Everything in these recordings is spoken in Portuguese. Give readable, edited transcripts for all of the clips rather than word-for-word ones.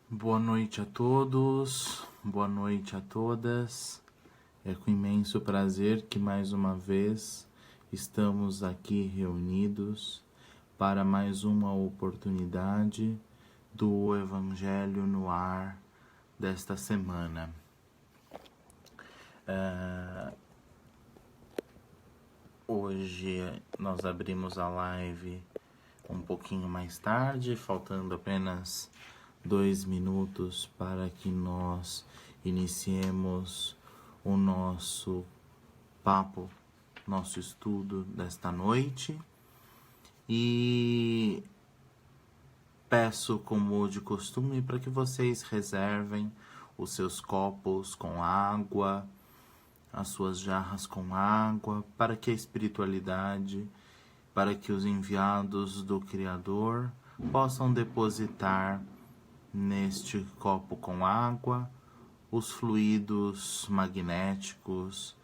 Boa noite a todos, boa noite a todas. É com imenso prazer que mais uma vez estamos aqui reunidos para mais uma oportunidade do Evangelho no Ar desta semana. Hoje nós abrimos a live um pouquinho mais tarde, faltando apenas 2 minutos para que nós iniciemos o nosso papo, nosso estudo desta noite. E peço, como de costume, para que vocês reservem os seus copos com água, as suas jarras com água, para que a espiritualidade, para que os enviados do Criador possam depositar neste copo com água os fluidos magnéticos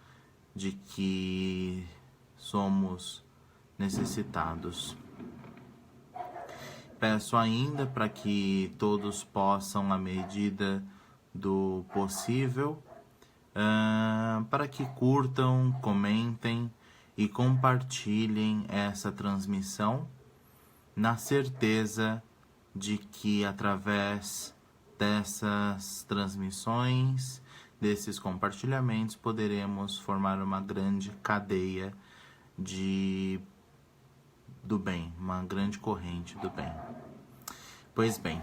de que somos necessitados. Peço ainda para que todos possam, à medida do possível, para que curtam, comentem e compartilhem essa transmissão, na certeza de que através dessas transmissões, desses compartilhamentos, poderemos formar uma grande cadeia do bem, uma grande corrente do bem. Pois bem,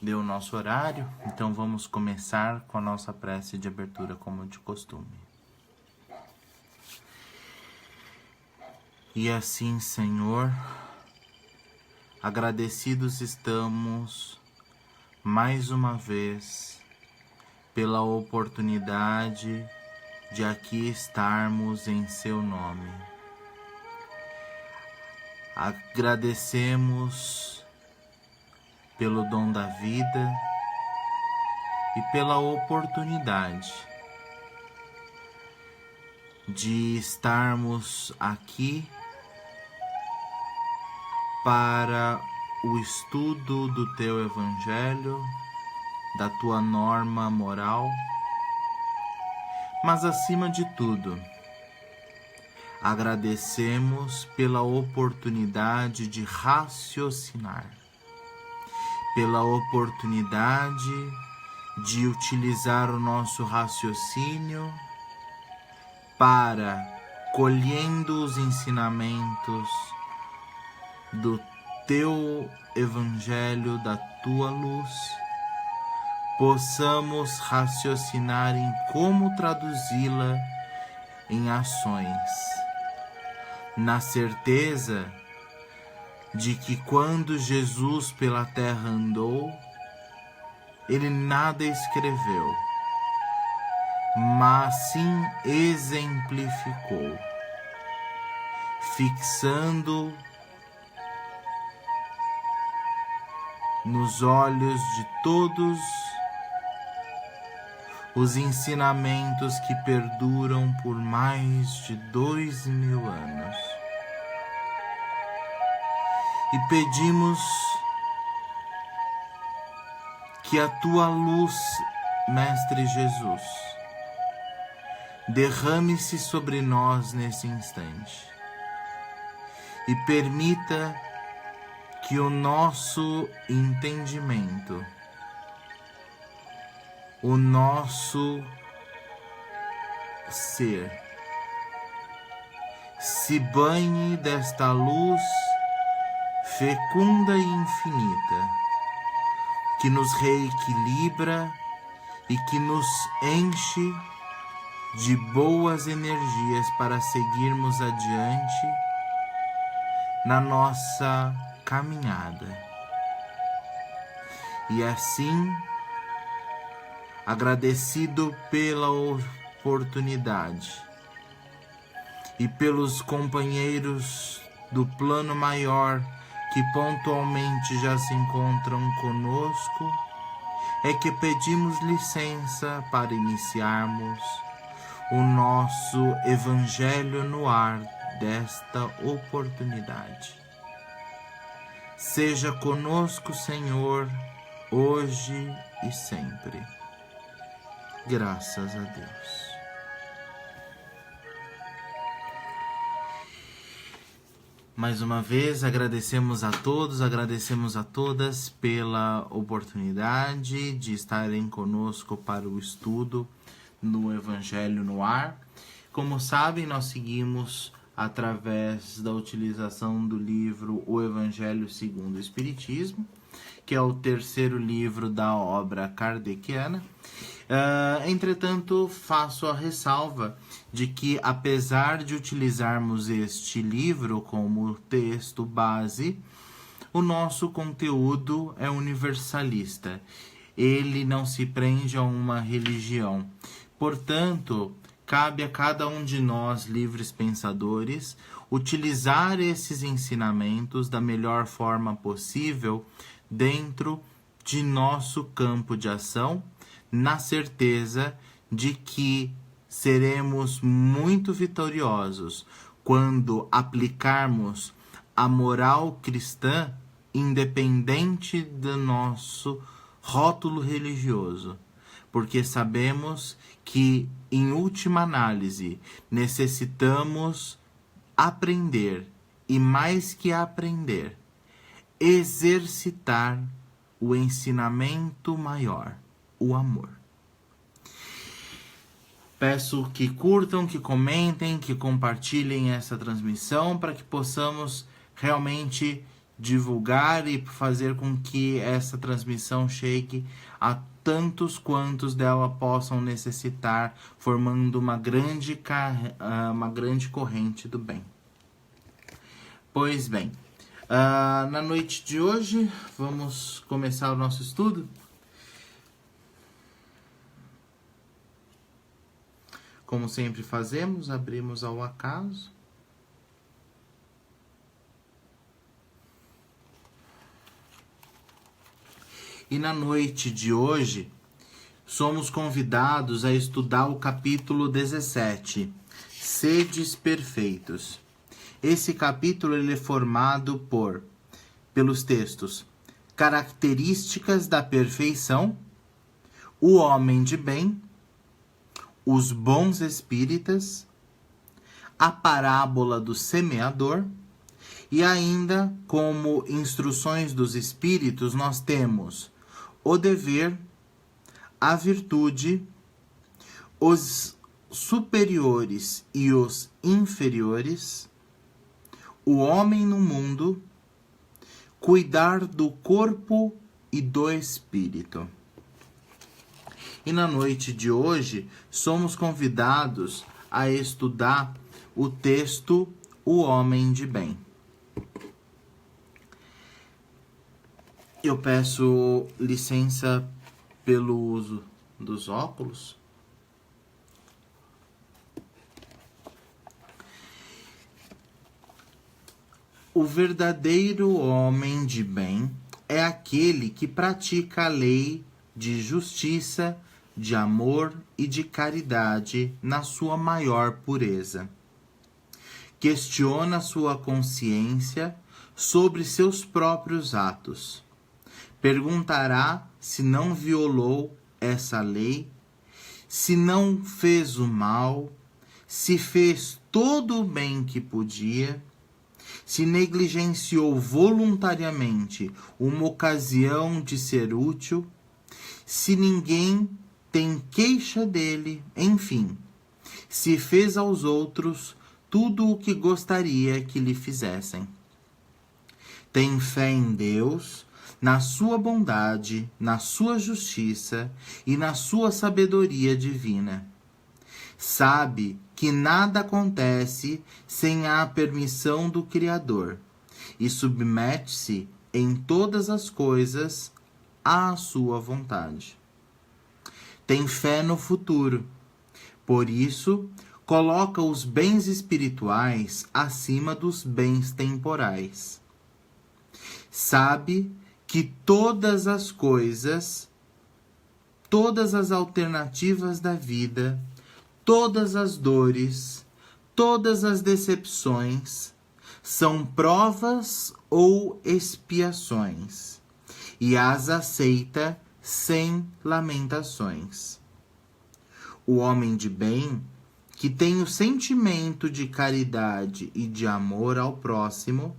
deu o nosso horário, então vamos começar com a nossa prece de abertura, como de costume. E assim, Senhor, agradecidos estamos mais uma vez pela oportunidade de aqui estarmos em Seu nome. Agradecemos pelo dom da vida e pela oportunidade de estarmos aqui para o estudo do Teu Evangelho, da Tua norma moral, mas acima de tudo, agradecemos pela oportunidade de raciocinar, pela oportunidade de utilizar o nosso raciocínio para, colhendo os ensinamentos do Teu Evangelho, da Tua luz, possamos raciocinar em como traduzi-la em ações, na certeza de que quando Jesus pela terra andou, Ele nada escreveu, mas sim exemplificou, fixando nos olhos de todos os ensinamentos que perduram por mais de 2000 anos. E pedimos que a Tua luz, Mestre Jesus, derrame-se sobre nós nesse instante e permita que o nosso entendimento, o nosso ser, se banhe desta luz fecunda e infinita, que nos reequilibra e que nos enche de boas energias para seguirmos adiante na nossa caminhada. E assim, agradecido pela oportunidade e pelos companheiros do plano maior que pontualmente já se encontram conosco, é que pedimos licença para iniciarmos o nosso Evangelho no ar desta oportunidade. Seja conosco, Senhor, hoje e sempre. Graças a Deus. Mais uma vez, agradecemos a todos, agradecemos a todas pela oportunidade de estarem conosco para o estudo no Evangelho no Ar. Como sabem, nós seguimos através da utilização do livro O Evangelho segundo o Espiritismo, que é o terceiro livro da obra kardeciana. Entretanto, faço a ressalva de que, apesar de utilizarmos este livro como texto base, o nosso conteúdo é universalista. Ele não se prende a uma religião. Portanto, cabe a cada um de nós, livres pensadores, utilizar esses ensinamentos da melhor forma possível dentro de nosso campo de ação, na certeza de que seremos muito vitoriosos quando aplicarmos a moral cristã independente do nosso rótulo religioso, porque sabemos que, em última análise, necessitamos aprender e, mais que aprender, exercitar o ensinamento maior, o amor. Peço que curtam, que comentem, que compartilhem essa transmissão para que possamos realmente divulgar e fazer com que essa transmissão chegue a tantos quantos dela possam necessitar, formando uma grande corrente do bem. Pois bem, na noite de hoje vamos começar o nosso estudo. Como sempre fazemos, abrimos ao acaso. E na noite de hoje, somos convidados a estudar o capítulo 17, Sedes Perfeitos. Esse capítulo ele é formado pelos textos Características da Perfeição, O Homem de Bem, Os Bons Espíritas, a Parábola do Semeador, e ainda, como instruções dos Espíritos, nós temos o dever, a virtude, os superiores e os inferiores, o homem no mundo, cuidar do corpo e do espírito. E na noite de hoje, somos convidados a estudar o texto O Homem de Bem. Eu peço licença pelo uso dos óculos. O verdadeiro homem de bem é aquele que pratica a lei de justiça, de amor e de caridade na sua maior pureza. Questiona sua consciência sobre seus próprios atos. Perguntará se não violou essa lei, se não fez o mal, se fez todo o bem que podia, se negligenciou voluntariamente uma ocasião de ser útil, se ninguém tem queixa dele, enfim, se fez aos outros tudo o que gostaria que lhe fizessem. Tem fé em Deus, na sua bondade, na sua justiça e na sua sabedoria divina. Sabe que nada acontece sem a permissão do Criador e submete-se em todas as coisas à sua vontade. Tem fé no futuro, por isso coloca os bens espirituais acima dos bens temporais. Sabe que todas as coisas, todas as alternativas da vida, todas as dores, todas as decepções são provas ou expiações, e as aceita sem lamentações. O homem de bem, que tem o sentimento de caridade e de amor ao próximo,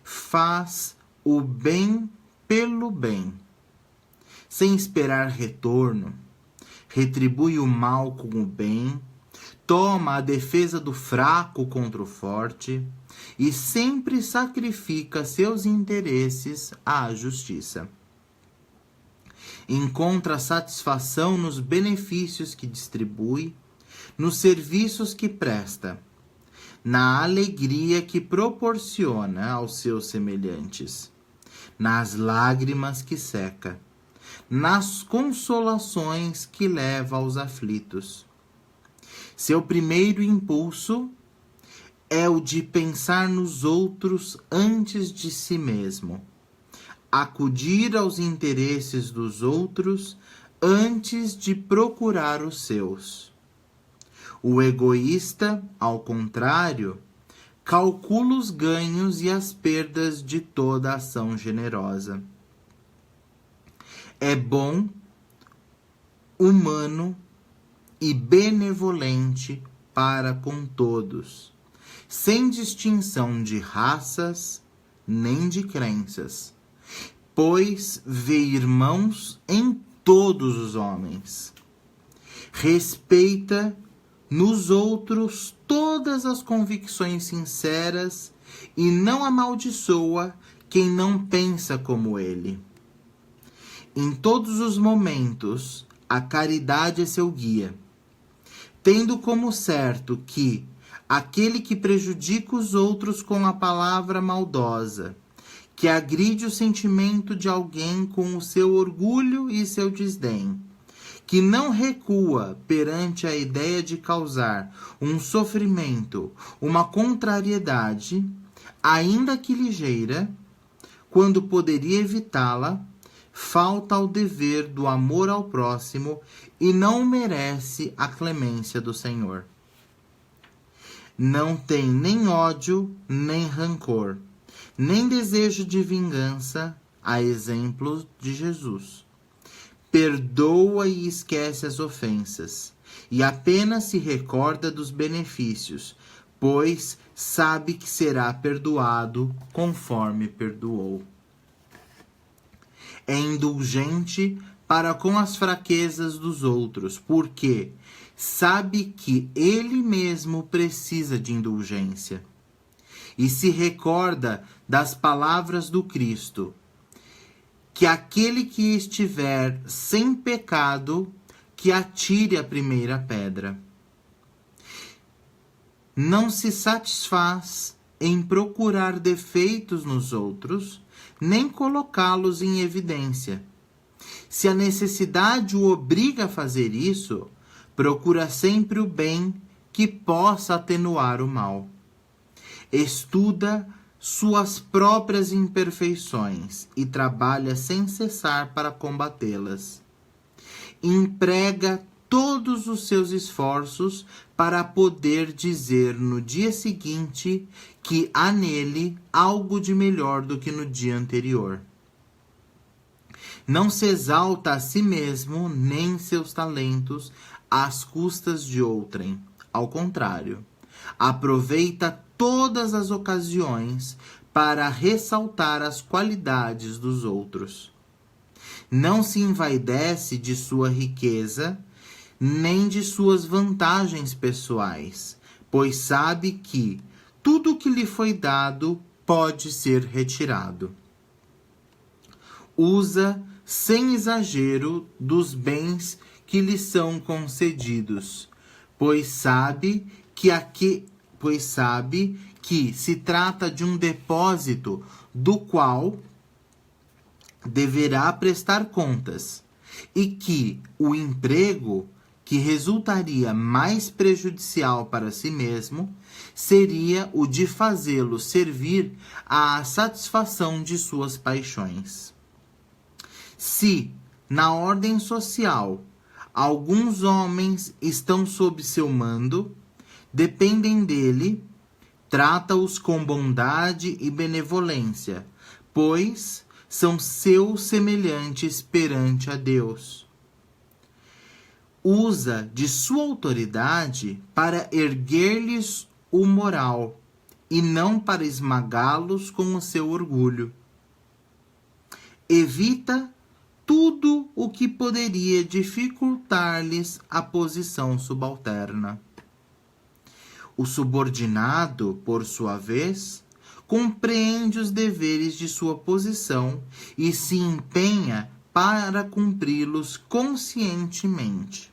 faz o bem pelo bem, sem esperar retorno, retribui o mal com o bem, toma a defesa do fraco contra o forte e sempre sacrifica seus interesses à justiça. Encontra satisfação nos benefícios que distribui, nos serviços que presta, na alegria que proporciona aos seus semelhantes, nas lágrimas que seca, nas consolações que leva aos aflitos. Seu primeiro impulso é o de pensar nos outros antes de si mesmo, acudir aos interesses dos outros antes de procurar os seus. O egoísta, ao contrário, calcula os ganhos e as perdas de toda ação generosa. É bom, humano e benevolente para com todos, sem distinção de raças nem de crenças, pois vê irmãos em todos os homens. Respeita nos outros todas as convicções sinceras e não amaldiçoa quem não pensa como ele. Em todos os momentos, a caridade é seu guia, tendo como certo que aquele que prejudica os outros com a palavra maldosa, que agride o sentimento de alguém com o seu orgulho e seu desdém, que não recua perante a ideia de causar um sofrimento, uma contrariedade, ainda que ligeira, quando poderia evitá-la, falta ao dever do amor ao próximo e não merece a clemência do Senhor. Não tem nem ódio, nem rancor, nem desejo de vingança, a exemplo de Jesus. Perdoa e esquece as ofensas, e apenas se recorda dos benefícios, pois sabe que será perdoado conforme perdoou. É indulgente para com as fraquezas dos outros, porque sabe que ele mesmo precisa de indulgência. E se recorda das palavras do Cristo, que aquele que estiver sem pecado, que atire a primeira pedra. Não se satisfaz em procurar defeitos nos outros, nem colocá-los em evidência. Se a necessidade o obriga a fazer isso, procura sempre o bem que possa atenuar o mal. Estuda suas próprias imperfeições e trabalha sem cessar para combatê-las. Emprega todos os seus esforços para poder dizer no dia seguinte que há nele algo de melhor do que no dia anterior. Não se exalta a si mesmo nem seus talentos às custas de outrem. Ao contrário, aproveita todas as ocasiões para ressaltar as qualidades dos outros. Não se envaidece de sua riqueza, nem de suas vantagens pessoais, pois sabe que tudo o que lhe foi dado pode ser retirado. Usa sem exagero dos bens que lhe são concedidos, pois sabe que se trata de um depósito do qual deverá prestar contas, e que o emprego que resultaria mais prejudicial para si mesmo seria o de fazê-lo servir à satisfação de suas paixões. Se, na ordem social, alguns homens estão sob seu mando, dependem dele, trata-os com bondade e benevolência, pois são seus semelhantes perante a Deus. Usa de sua autoridade para erguer-lhes o moral e não para esmagá-los com o seu orgulho. Evita tudo o que poderia dificultar-lhes a posição subalterna. O subordinado, por sua vez, compreende os deveres de sua posição e se empenha para cumpri-los conscientemente.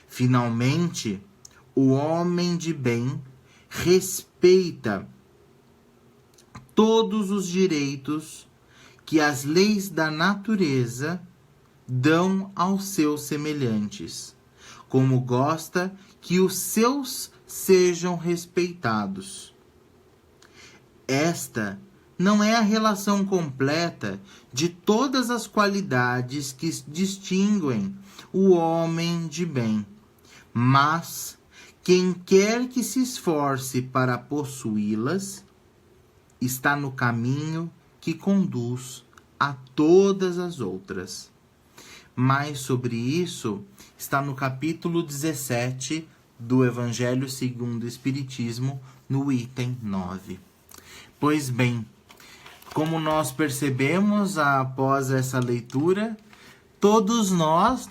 Finalmente, o homem de bem respeita todos os direitos que as leis da natureza dão aos seus semelhantes, como gosta que os seus sejam respeitados. Esta não é a relação completa de todas as qualidades que distinguem o homem de bem, mas quem quer que se esforce para possuí-las está no caminho que conduz a todas as outras. Mais sobre isso está no capítulo 17 do Evangelho segundo o Espiritismo, no item 9. Pois bem, como nós percebemos após essa leitura, todos nós,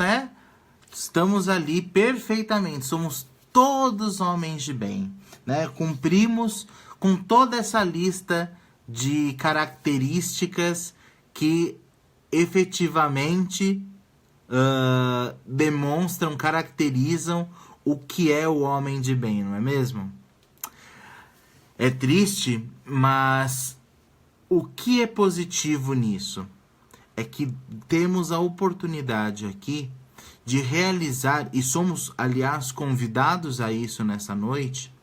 estamos ali perfeitamente, somos todos homens de bem, cumprimos com toda essa lista de características que efetivamente demonstram, caracterizam o que é o homem de bem, não é mesmo? É triste, mas o que é positivo nisso? É que temos a oportunidade aqui de realizar, e somos, aliás, convidados a isso nessa noite,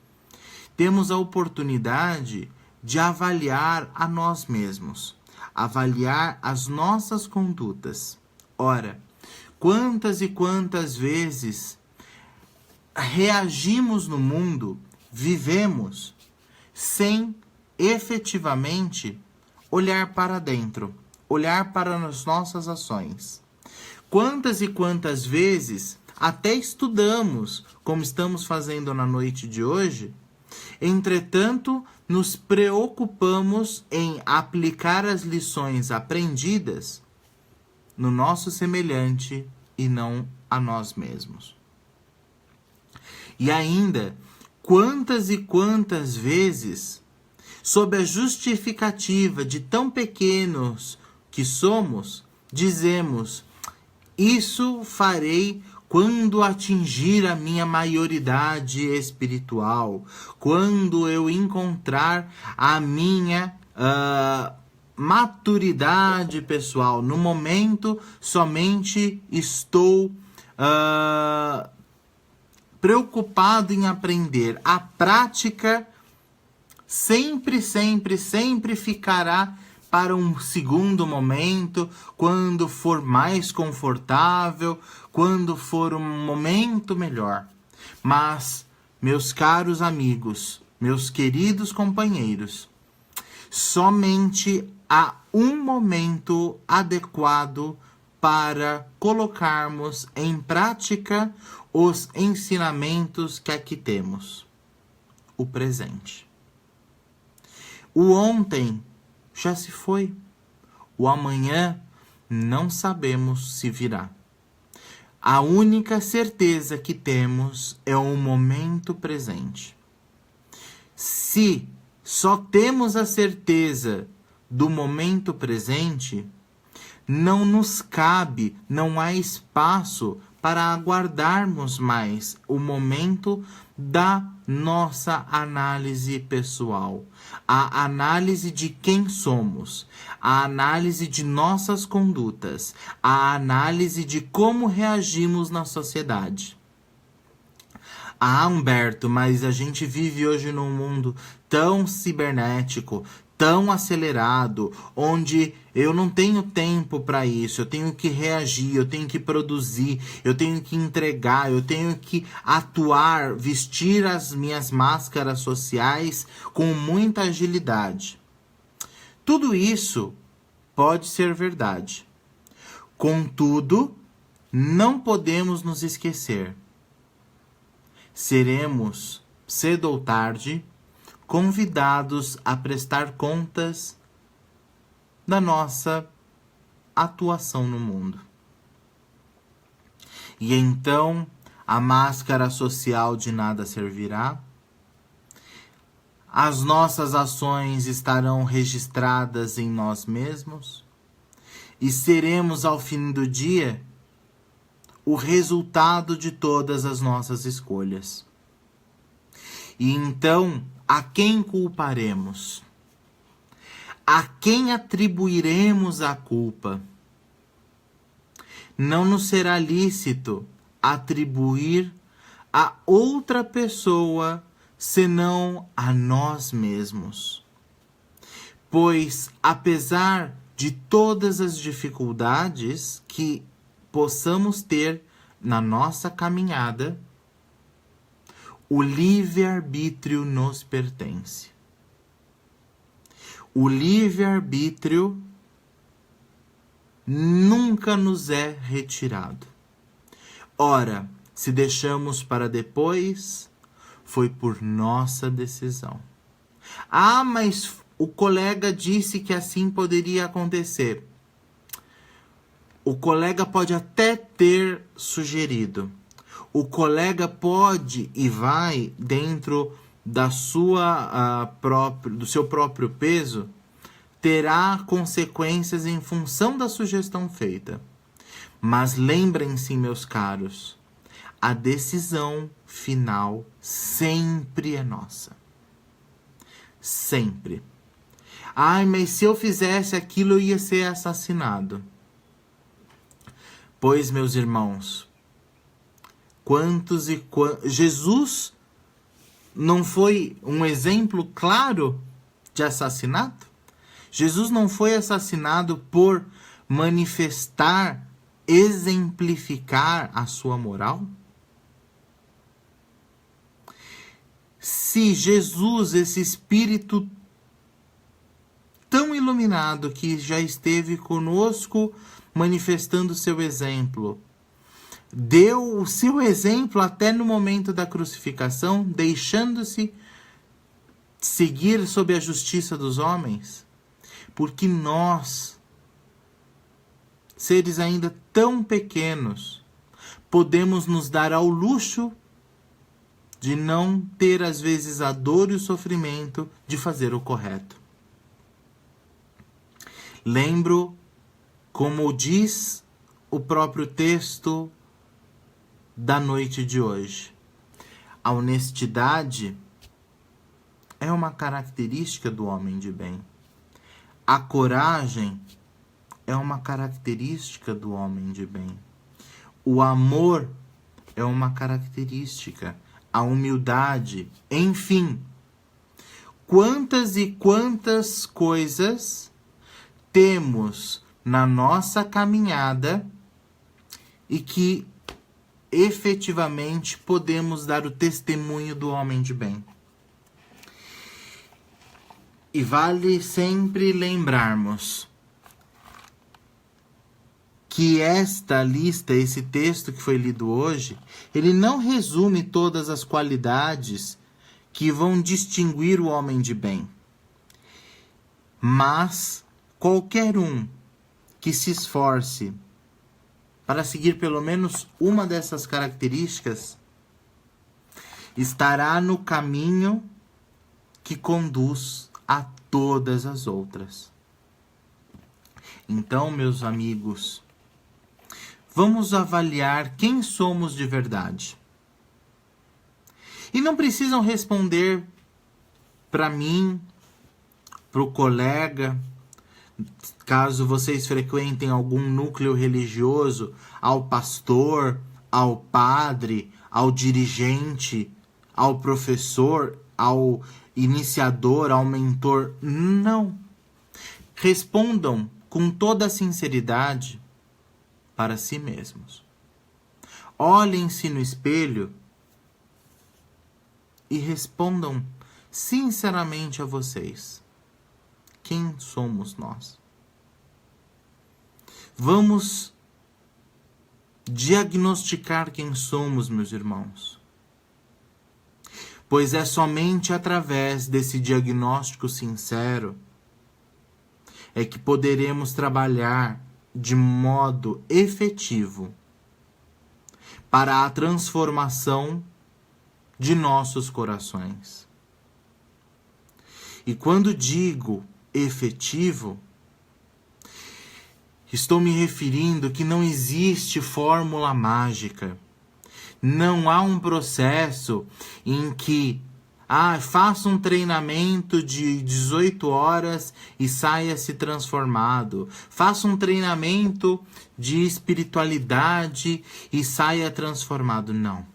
temos a oportunidade de avaliar a nós mesmos, avaliar as nossas condutas. Ora, quantas e quantas vezes reagimos no mundo, vivemos, sem efetivamente olhar para dentro, olhar para as nossas ações. Quantas e quantas vezes até estudamos, como estamos fazendo na noite de hoje, entretanto, nos preocupamos em aplicar as lições aprendidas no nosso semelhante e não a nós mesmos. E ainda, quantas e quantas vezes, sob a justificativa de tão pequenos que somos, dizemos: isso farei quando atingir a minha maioridade espiritual, quando eu encontrar a minha maturidade pessoal. No momento, somente estou preocupado em aprender. A prática sempre ficará para um segundo momento, quando for mais confortável, quando for um momento melhor. Mas, meus caros amigos, meus queridos companheiros, somente há um momento adequado para colocarmos em prática os ensinamentos que aqui temos: o presente. O ontem já se foi. O amanhã não sabemos se virá. A única certeza que temos é o momento presente. Se só temos a certeza do momento presente, não nos cabe, não há espaço para aguardarmos mais o momento da nossa análise pessoal, a análise de quem somos, a análise de nossas condutas, a análise de como reagimos na sociedade. Humberto, mas a gente vive hoje num mundo tão cibernético, tão acelerado, onde eu não tenho tempo para isso, eu tenho que reagir, eu tenho que produzir, eu tenho que entregar, eu tenho que atuar, vestir as minhas máscaras sociais com muita agilidade. Tudo isso pode ser verdade. Contudo, não podemos nos esquecer. Seremos, cedo ou tarde, convidados a prestar contas da nossa atuação no mundo. E então, a máscara social de nada servirá. As nossas ações estarão registradas em nós mesmos e seremos, ao fim do dia, o resultado de todas as nossas escolhas. E então, a quem culparemos? A quem atribuiremos a culpa? Não nos será lícito atribuir a outra pessoa senão a nós mesmos. Pois, apesar de todas as dificuldades que possamos ter na nossa caminhada, o livre-arbítrio nos pertence. O livre-arbítrio nunca nos é retirado. Ora, se deixamos para depois, foi por nossa decisão. Ah, mas o colega disse que assim poderia acontecer. O colega pode até ter sugerido. O colega pode e vai, dentro da do seu próprio peso, terá consequências em função da sugestão feita. Mas lembrem-se, meus caros, a decisão final sempre é nossa. Sempre. Ai, mas se eu fizesse aquilo, eu ia ser assassinado. Pois, meus irmãos, Jesus não foi um exemplo claro de assassinato? Jesus não foi assassinado por manifestar, exemplificar a sua moral? Se Jesus, esse Espírito tão iluminado que já esteve conosco manifestando o seu exemplo, deu o seu exemplo até no momento da crucificação, deixando-se seguir sob a justiça dos homens, porque nós, seres ainda tão pequenos, podemos nos dar ao luxo de não ter às vezes a dor e o sofrimento de fazer o correto. Lembro, como diz o próprio texto da noite de hoje, a honestidade é uma característica do homem de bem. A coragem é uma característica do homem de bem. O amor é uma característica. A humildade, enfim. Quantas e quantas coisas temos na nossa caminhada e que efetivamente podemos dar o testemunho do homem de bem. E vale sempre lembrarmos que esta lista, esse texto que foi lido hoje, ele não resume todas as qualidades que vão distinguir o homem de bem. Mas qualquer um que se esforce para seguir pelo menos uma dessas características estará no caminho que conduz a todas as outras. Então, meus amigos, vamos avaliar quem somos de verdade. E não precisam responder para mim, para o colega, caso vocês frequentem algum núcleo religioso, ao pastor, ao padre, ao dirigente, ao professor, ao iniciador, ao mentor. Não. Respondam com toda a sinceridade para si mesmos. Olhem-se no espelho e respondam sinceramente a vocês. Quem somos nós? Vamos diagnosticar quem somos, meus irmãos. Pois é somente através desse diagnóstico sincero é que poderemos trabalhar de modo efetivo para a transformação de nossos corações. E quando digo efetivo, estou me referindo que não existe fórmula mágica. Não há um processo em que faça um treinamento de 18 horas e saia-se transformado. Faça um treinamento de espiritualidade e saia transformado. Não.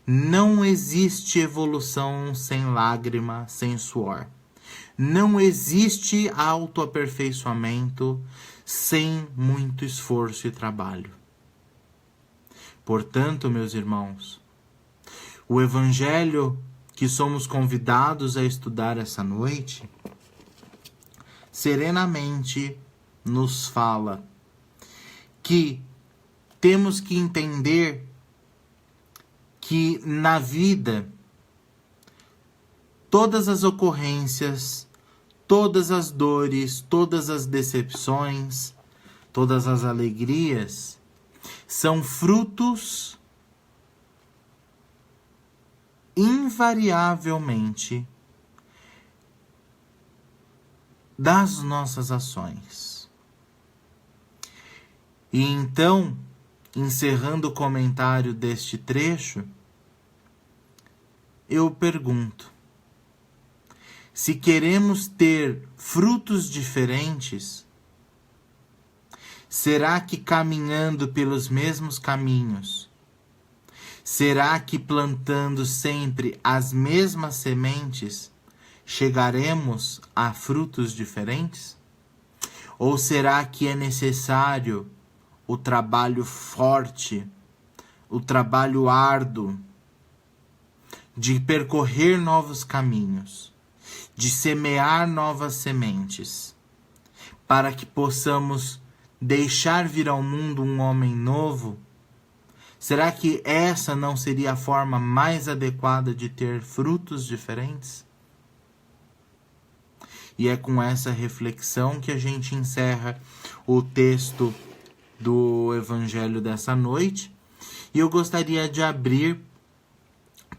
Não existe evolução sem lágrima, sem suor. Não existe autoaperfeiçoamento sem muito esforço e trabalho. Portanto, meus irmãos, o Evangelho que somos convidados a estudar essa noite, serenamente nos fala que temos que entender que na vida todas as ocorrências, todas as dores, todas as decepções, todas as alegrias são frutos invariavelmente das nossas ações. E então, encerrando o comentário deste trecho, eu pergunto: se queremos ter frutos diferentes, será que caminhando pelos mesmos caminhos, será que plantando sempre as mesmas sementes, chegaremos a frutos diferentes? Ou será que é necessário o trabalho forte, o trabalho árduo, de percorrer novos caminhos, de semear novas sementes, para que possamos deixar vir ao mundo um homem novo? Será que essa não seria a forma mais adequada de ter frutos diferentes? E é com essa reflexão que a gente encerra o texto do Evangelho dessa noite. E eu gostaria de abrir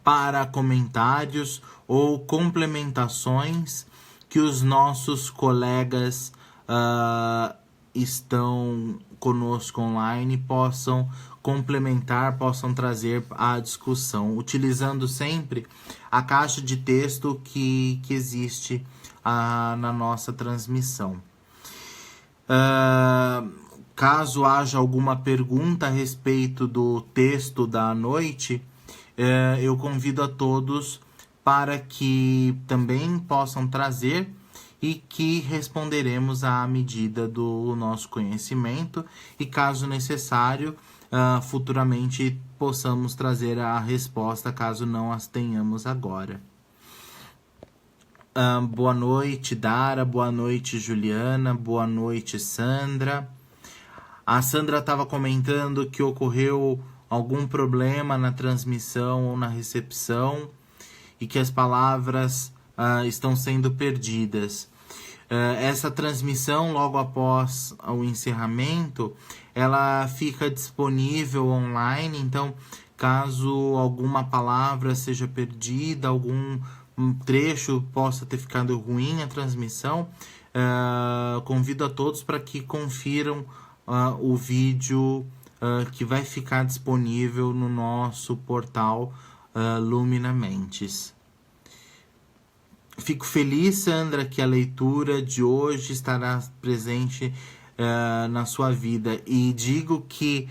para comentários ou complementações que os nossos colegas estão conosco online possam complementar, possam trazer à discussão, utilizando sempre a caixa de texto que existe na nossa transmissão. Caso haja alguma pergunta a respeito do texto da noite, eu convido a todos para que também possam trazer e que responderemos à medida do nosso conhecimento e, caso necessário, futuramente possamos trazer a resposta caso não as tenhamos agora. Boa noite, Dara, boa noite, Juliana, boa noite, Sandra. A Sandra estava comentando que ocorreu algum problema na transmissão ou na recepção e que as palavras estão sendo perdidas. Essa transmissão, logo após o encerramento, ela fica disponível online, então caso alguma palavra seja perdida, algum trecho possa ter ficado ruim a transmissão, convido a todos para que confiram o vídeo que vai ficar disponível no nosso portal Lumina Mentes. Fico feliz, Sandra, que a leitura de hoje estará presente na sua vida. E digo que,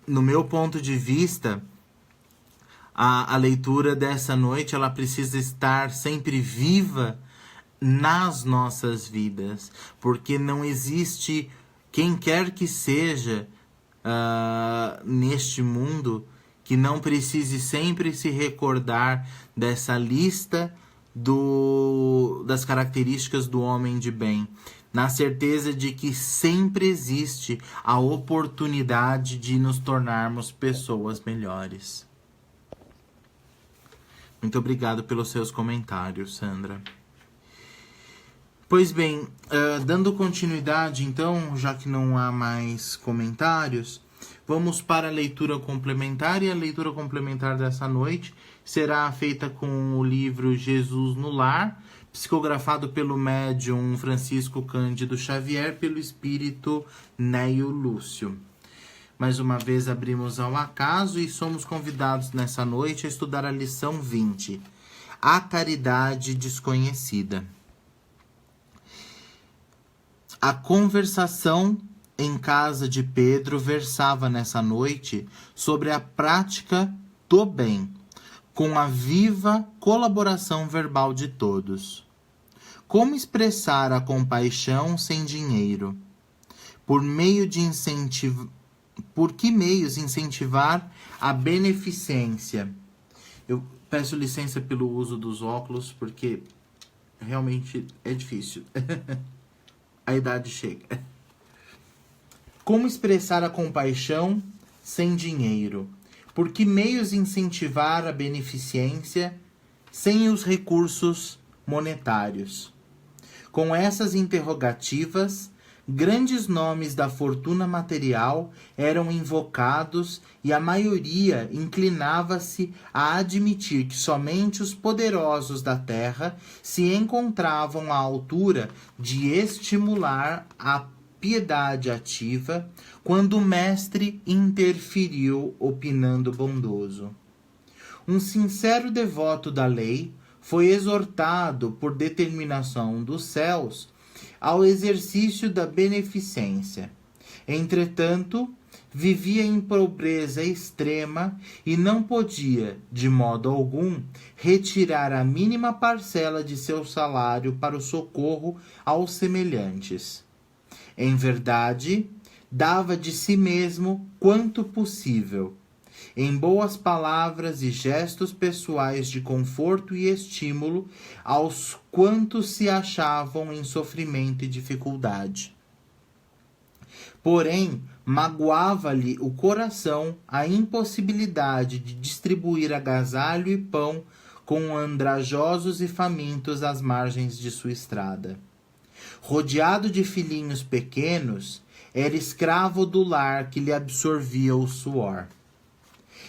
no meu ponto de vista, a leitura dessa noite ela precisa estar sempre viva nas nossas vidas. Porque não existe quem quer que seja neste mundo que não precise sempre se recordar dessa lista das características do homem de bem. na certeza de que sempre existe a oportunidade de nos tornarmos pessoas melhores. Muito obrigado pelos seus comentários, Sandra. Pois bem, dando continuidade, então, já que não há mais comentários, vamos para a leitura complementar. E a leitura complementar dessa noite será feita com o livro Jesus no Lar, psicografado pelo médium Francisco Cândido Xavier, pelo espírito Neio Lúcio. Mais uma vez abrimos ao acaso e somos convidados nessa noite a estudar a lição 20, a caridade desconhecida. A conversação em casa de Pedro versava nessa noite sobre a prática do bem, com a viva colaboração verbal de todos. Como expressar a compaixão sem dinheiro? Por que meios incentivar a beneficência? Eu peço licença pelo uso dos óculos, porque realmente é difícil. A idade chega. Como expressar a compaixão sem dinheiro? Por que meios incentivar a beneficência sem os recursos monetários? Com essas interrogativas, grandes nomes da fortuna material eram invocados e a maioria inclinava-se a admitir que somente os poderosos da terra se encontravam à altura de estimular a piedade ativa quando o mestre interferiu opinando bondoso. Um sincero devoto da lei foi exortado por determinação dos céus ao exercício da beneficência. Entretanto, vivia em pobreza extrema e não podia, de modo algum, retirar a mínima parcela de seu salário para o socorro aos semelhantes. Em verdade, dava de si mesmo quanto possível, em boas palavras e gestos pessoais de conforto e estímulo aos quantos se achavam em sofrimento e dificuldade. Porém, magoava-lhe o coração a impossibilidade de distribuir agasalho e pão com andrajosos e famintos às margens de sua estrada. Rodeado de filhinhos pequenos, era escravo do lar que lhe absorvia o suor.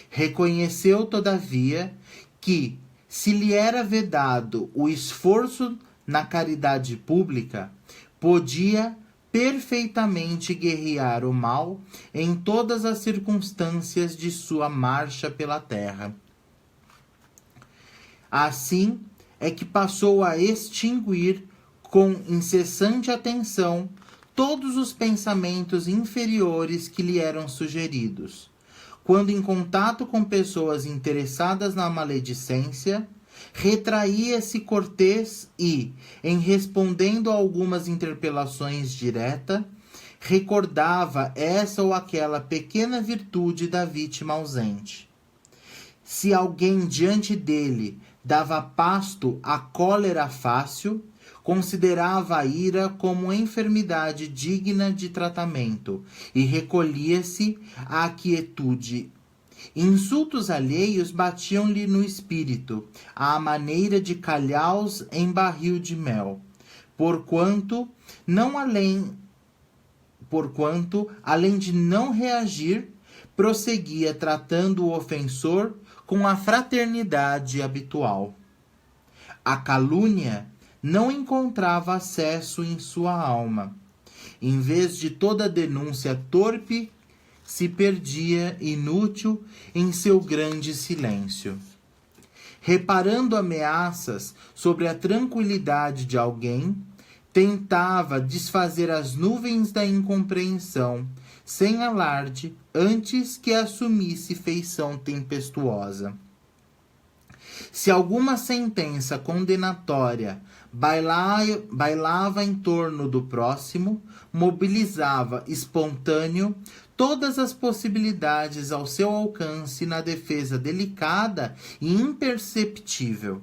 Reconheceu, todavia, que, se lhe era vedado o esforço na caridade pública, podia perfeitamente guerrear o mal em todas as circunstâncias de sua marcha pela terra. Assim é que passou a extinguir com incessante atenção todos os pensamentos inferiores que lhe eram sugeridos. Quando em contato com pessoas interessadas na maledicência, retraía-se cortês e, em respondendo a algumas interpelações diretas, recordava essa ou aquela pequena virtude da vítima ausente. Se alguém diante dele dava pasto à cólera fácil, considerava a ira como enfermidade digna de tratamento e recolhia-se à quietude. Insultos alheios batiam-lhe no espírito, à maneira de calhaus em barril de mel, porquanto, além de não reagir, prosseguia tratando o ofensor com a fraternidade habitual. A calúnia não encontrava acesso em sua alma. Em vez de toda denúncia torpe, se perdia inútil em seu grande silêncio. Reparando ameaças sobre a tranquilidade de alguém, tentava desfazer as nuvens da incompreensão, sem alarde, antes que assumisse feição tempestuosa. Se alguma sentença condenatória bailava em torno do próximo, mobilizava espontâneo todas as possibilidades ao seu alcance na defesa delicada e imperceptível.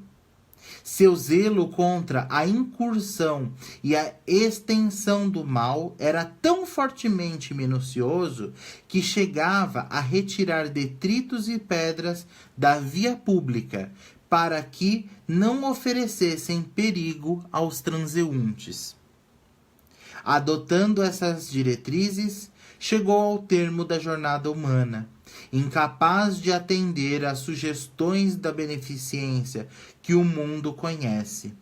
Seu zelo contra a incursão e a extensão do mal era tão fortemente minucioso que chegava a retirar detritos e pedras da via pública para que não oferecessem perigo aos transeuntes. Adotando essas diretrizes, chegou ao termo da jornada humana, incapaz de atender às sugestões da beneficência que o mundo conhece.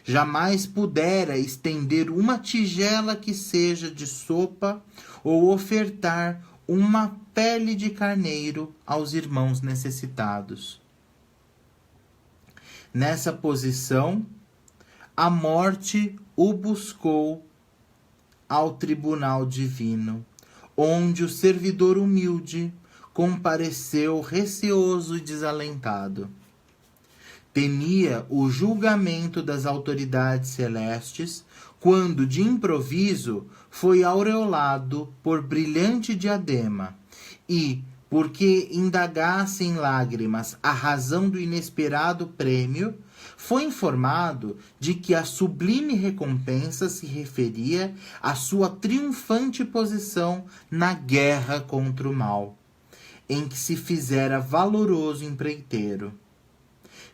Jamais pudera estender uma tigela que seja de sopa ou ofertar uma pele de carneiro aos irmãos necessitados. Nessa posição, a morte o buscou ao tribunal divino, onde o servidor humilde compareceu receoso e desalentado. Temia o julgamento das autoridades celestes, quando de improviso foi aureolado por brilhante diadema e, porque indagasse em lágrimas a razão do inesperado prêmio, foi informado de que a sublime recompensa se referia à sua triunfante posição na guerra contra o mal, em que se fizera valoroso empreiteiro.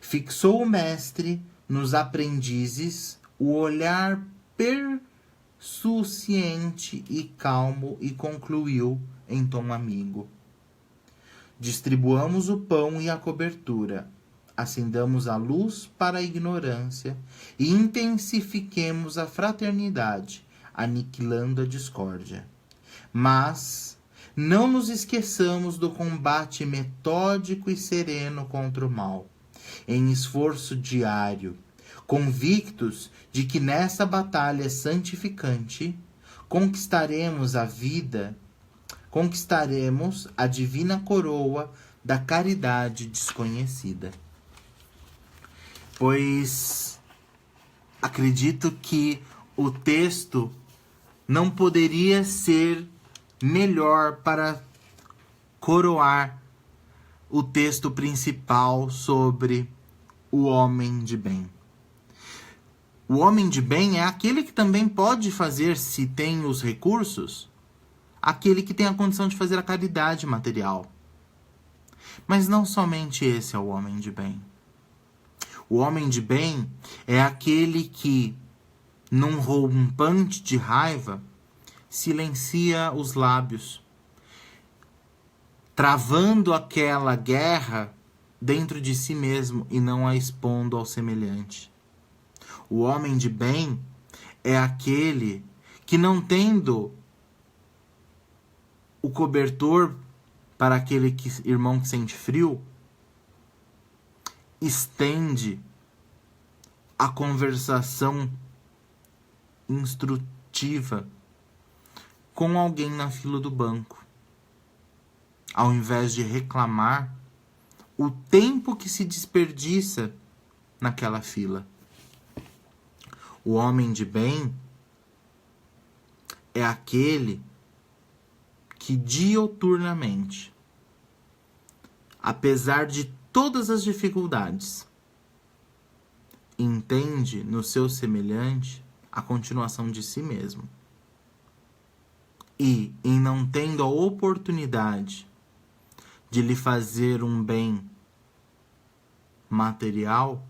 Fixou o mestre nos aprendizes o olhar persuciente e calmo e concluiu em tom amigo: distribuamos o pão e a cobertura, acendamos a luz para a ignorância e intensifiquemos a fraternidade, aniquilando a discórdia. Mas não nos esqueçamos do combate metódico e sereno contra o mal, em esforço diário, convictos de que nessa batalha santificante conquistaremos a vida, conquistaremos a divina coroa da caridade desconhecida. Pois acredito que o texto não poderia ser melhor para coroar o texto principal sobre o homem de bem. O homem de bem é aquele que também pode fazer, se tem os recursos, aquele que tem a condição de fazer a caridade material. Mas não somente esse é o homem de bem. O homem de bem é aquele que, num rompante de raiva, silencia os lábios, travando aquela guerra dentro de si mesmo e não a expondo ao semelhante. O homem de bem é aquele que, não tendo o cobertor para aquele irmão que sente frio, estende a conversação instrutiva com alguém na fila do banco, ao invés de reclamar o tempo que se desperdiça naquela fila. O homem de bem é aquele que diuturnamente, apesar de todas as dificuldades, entende no seu semelhante a continuação de si mesmo. E, em não tendo a oportunidade de lhe fazer um bem material,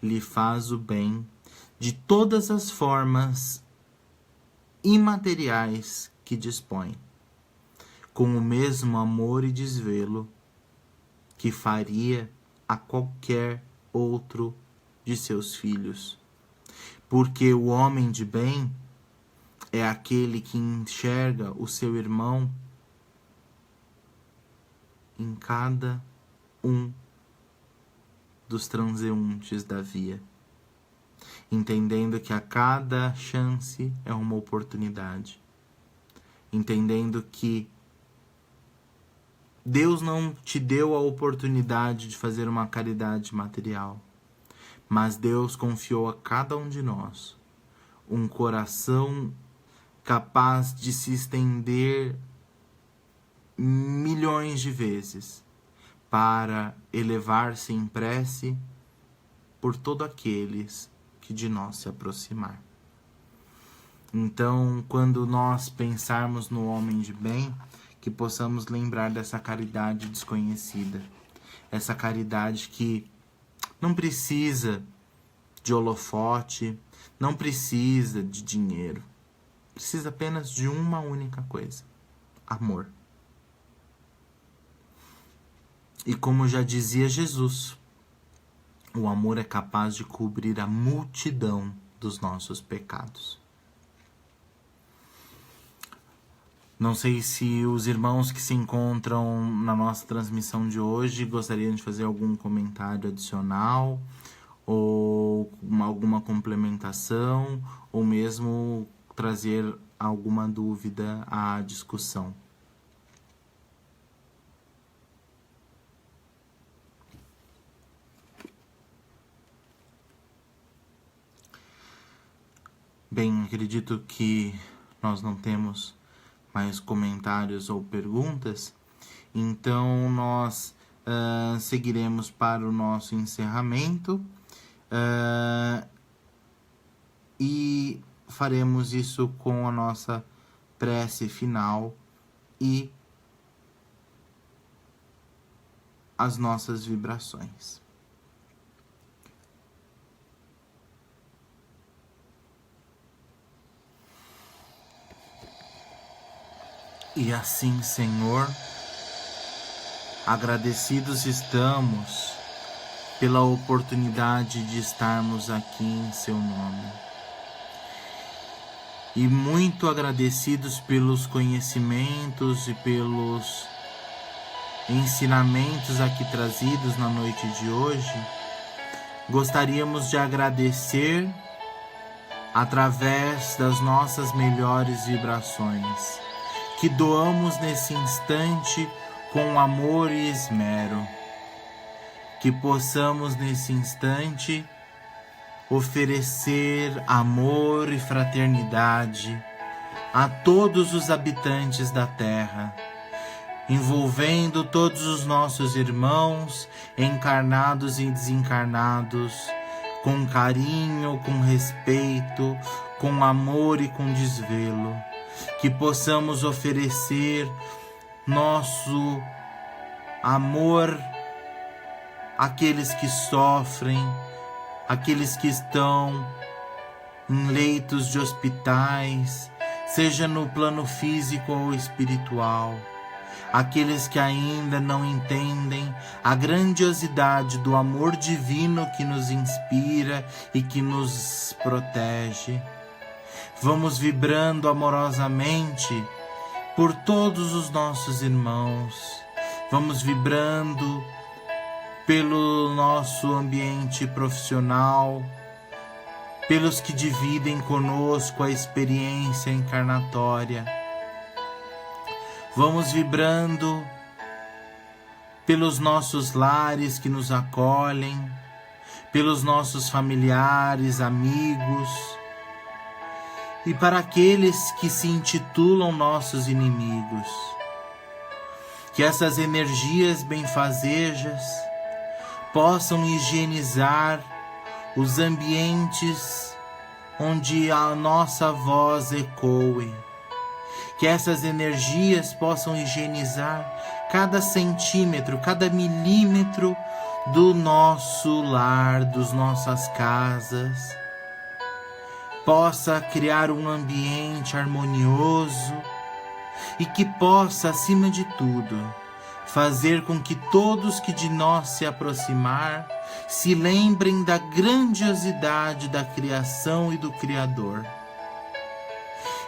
lhe faz o bem de todas as formas imateriais que dispõe, com o mesmo amor e desvelo que faria a qualquer outro de seus filhos. Porque o homem de bem é aquele que enxerga o seu irmão em cada um dos transeuntes da via, entendendo que a cada chance é uma oportunidade, entendendo que Deus não te deu a oportunidade de fazer uma caridade material, mas Deus confiou a cada um de nós um coração capaz de se estender milhões de vezes para elevar-se em prece por todos aqueles que de nós se aproximar. Então, quando nós pensarmos no homem de bem, que possamos lembrar dessa caridade desconhecida, essa caridade que não precisa de holofote, não precisa de dinheiro, precisa apenas de uma única coisa: amor. E como já dizia Jesus, o amor é capaz de cobrir a multidão dos nossos pecados. Não sei se os irmãos que se encontram na nossa transmissão de hoje gostariam de fazer algum comentário adicional, ou alguma complementação, ou mesmo trazer alguma dúvida à discussão. Bem, acredito que nós não temos mais comentários ou perguntas, então nós seguiremos para o nosso encerramento e faremos isso com a nossa prece final e as nossas vibrações. E assim, Senhor, agradecidos estamos pela oportunidade de estarmos aqui em Seu nome. E muito agradecidos pelos conhecimentos e pelos ensinamentos aqui trazidos na noite de hoje. Gostaríamos de agradecer através das nossas melhores vibrações, que doamos nesse instante com amor e esmero. Que possamos nesse instante oferecer amor e fraternidade a todos os habitantes da terra, envolvendo todos os nossos irmãos, encarnados e desencarnados, com carinho, com respeito, com amor e com desvelo. Que possamos oferecer nosso amor àqueles que sofrem, àqueles que estão em leitos de hospitais, seja no plano físico ou espiritual, aqueles que ainda não entendem a grandiosidade do amor divino que nos inspira e que nos protege. Vamos vibrando amorosamente por todos os nossos irmãos. Vamos vibrando pelo nosso ambiente profissional, pelos que dividem conosco a experiência encarnatória. Vamos vibrando pelos nossos lares que nos acolhem, pelos nossos familiares, amigos, e para aqueles que se intitulam nossos inimigos. Que essas energias benfazejas possam higienizar os ambientes onde a nossa voz ecoe. Que essas energias possam higienizar cada centímetro, cada milímetro do nosso lar, das nossas casas. Possa criar um ambiente harmonioso e que possa, acima de tudo, fazer com que todos que de nós se aproximar se lembrem da grandiosidade da criação e do Criador.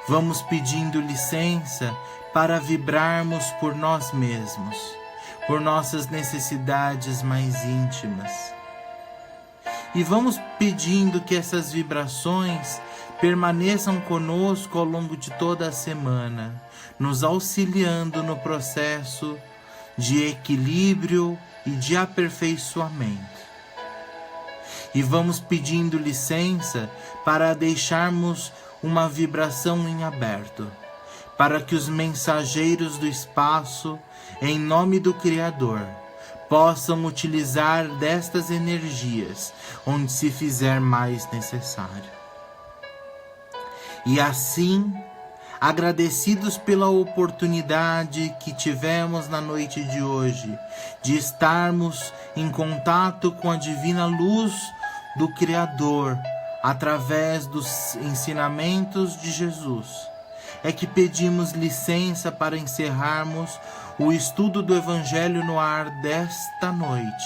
Vamos pedindo licença para vibrarmos por nós mesmos, por nossas necessidades mais íntimas. E vamos pedindo que essas vibrações permaneçam conosco ao longo de toda a semana, nos auxiliando no processo de equilíbrio e de aperfeiçoamento. E vamos pedindo licença para deixarmos uma vibração em aberto, para que os mensageiros do espaço, em nome do Criador, possam utilizar destas energias onde se fizer mais necessário. E assim, agradecidos pela oportunidade que tivemos na noite de hoje, de estarmos em contato com a divina luz do Criador, através dos ensinamentos de Jesus, é que pedimos licença para encerrarmos o estudo do Evangelho no ar desta noite,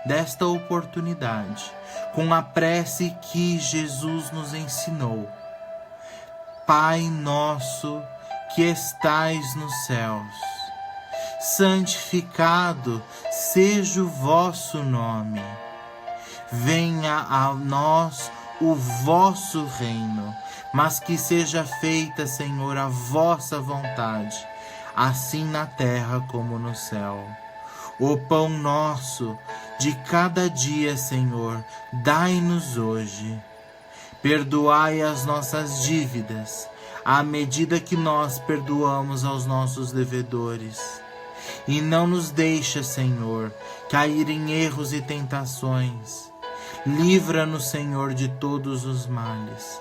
desta oportunidade, com a prece que Jesus nos ensinou. Pai nosso que estais nos céus, santificado seja o vosso nome. Venha a nós o vosso reino, mas que seja feita, Senhor, a vossa vontade, assim na terra como no céu. O pão nosso de cada dia, Senhor, dai-nos hoje. Perdoai as nossas dívidas, à medida que nós perdoamos aos nossos devedores. E não nos deixa, Senhor, cair em erros e tentações. Livra-nos, Senhor, de todos os males,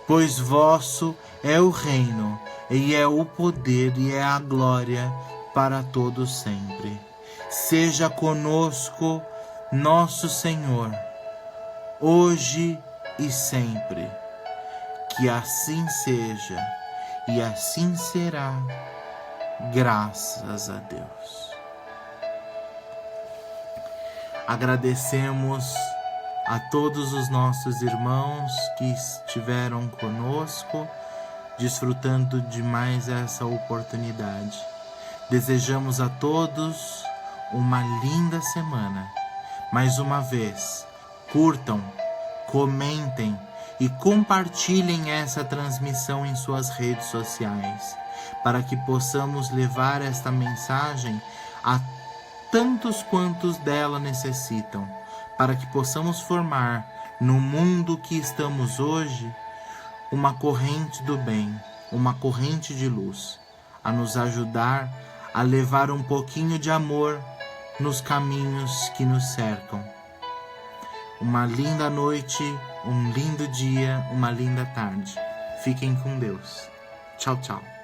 pois vosso é o reino, e é o poder, e é a glória para todos sempre. Seja conosco, nosso Senhor, hoje e sempre. Que assim seja, e assim será, graças a Deus. Agradecemos a todos os nossos irmãos que estiveram conosco, desfrutando de mais essa oportunidade. Desejamos a todos uma linda semana. Mais uma vez, curtam, comentem e compartilhem essa transmissão em suas redes sociais, para que possamos levar esta mensagem a tantos quantos dela necessitam, para que possamos formar no mundo que estamos hoje uma corrente do bem, uma corrente de luz, a nos ajudar a levar um pouquinho de amor nos caminhos que nos cercam. Uma linda noite, um lindo dia, uma linda tarde. Fiquem com Deus. Tchau, tchau.